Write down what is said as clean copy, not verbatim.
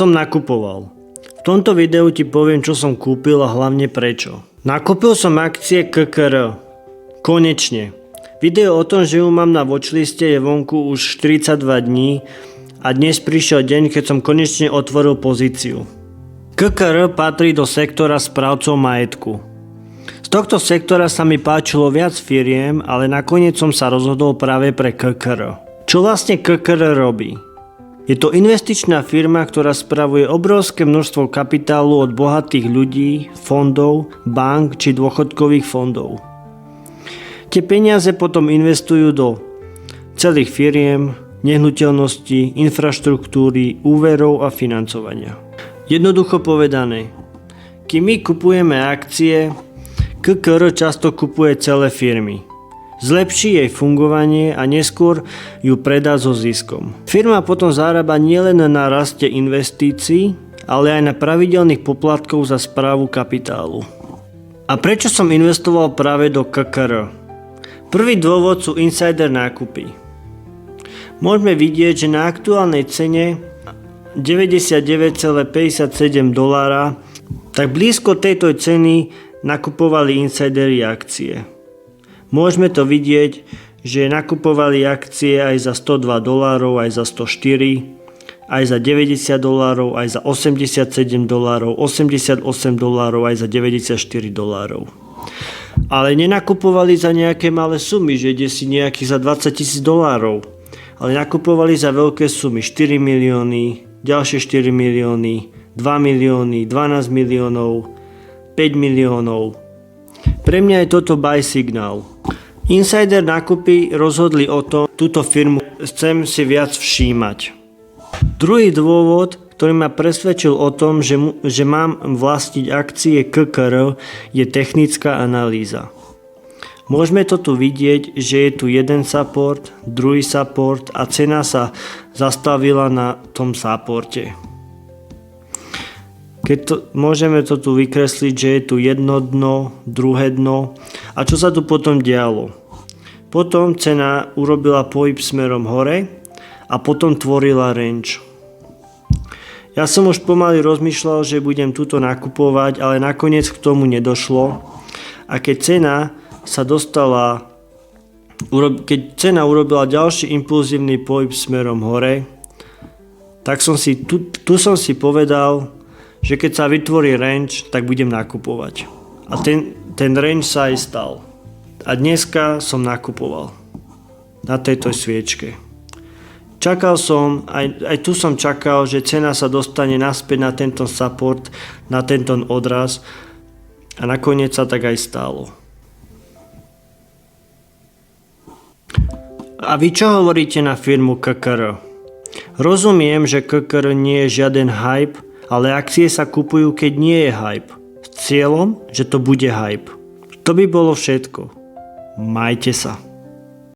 som nakupoval. V tomto videu ti poviem, čo som kúpil a hlavne prečo. Nakúpil som akcie KKR. Konečne. Video o tom, že ju mám na watchliste, je vonku už 42 dní a dnes prišiel deň, keď som konečne otvoril pozíciu. KKR patrí do sektora správcov majetku. Z tohto sektora sa mi páčilo viac firiem, ale nakoniec som sa rozhodol práve pre KKR. Čo vlastne KKR robí? Je to investičná firma, ktorá spravuje obrovské množstvo kapitálu od bohatých ľudí, fondov, bank či dôchodkových fondov. Tie peniaze potom investujú do celých firiem, nehnuteľností, infraštruktúry, úverov a financovania. Jednoducho povedané, kým my kupujeme akcie, KKR často kupuje celé firmy. Zlepší jej fungovanie a neskôr ju predá so ziskom. Firma potom zarába nielen na raste investícií, ale aj na pravidelných poplatkoch za správu kapitálu. A prečo som investoval práve do KKR? Prvý dôvod sú insider nákupy. Môžeme vidieť, že na aktuálnej cene $99,57, tak blízko tejto ceny nakupovali insideri akcie. Môžeme to vidieť, že nakupovali akcie aj za $102, aj za 104, aj za $90, aj za $87, $88, aj za $94. Ale nenakupovali za nejaké malé sumy, že ide si nejakých za $20,000, ale nakupovali za veľké sumy, 4 milióny, ďalšie 4 milióny, 2 milióny, 12 miliónov, 5 miliónov. Pre mňa je toto buy signál. Insider nákupy rozhodli o tom, túto firmu chcem si viac všímať. Druhý dôvod, ktorý ma presvedčil o tom, že mám vlastniť akcie KKR, je technická analýza. Môžeme to tu vidieť, že je tu jeden support, druhý support a cena sa zastavila na tom supporte. Môžeme to tu vykresliť, že je tu jedno dno, druhé dno. A čo sa tu potom dialo? Potom cena urobila pohyb smerom hore a potom tvorila range. Ja som už pomaly rozmýšľal, že budem túto nakupovať, ale nakoniec k tomu nedošlo. A keď cena urobila ďalší impulzívny pohyb smerom hore, tak som si povedal, že keď sa vytvorí range, tak budem nakupovať. A ten range sa aj stal. A dneska som nakupoval na tejto sviečke. Čakal som, aj tu som čakal, že cena sa dostane naspäť na tento support, na tento odraz a nakoniec sa tak aj stalo. A vy čo hovoríte na firmu KKR? Rozumiem, že KKR nie je žiaden hype, ale akcie sa kupujú, keď nie je hype. S cieľom, že to bude hype. To by bolo všetko. Majte sa.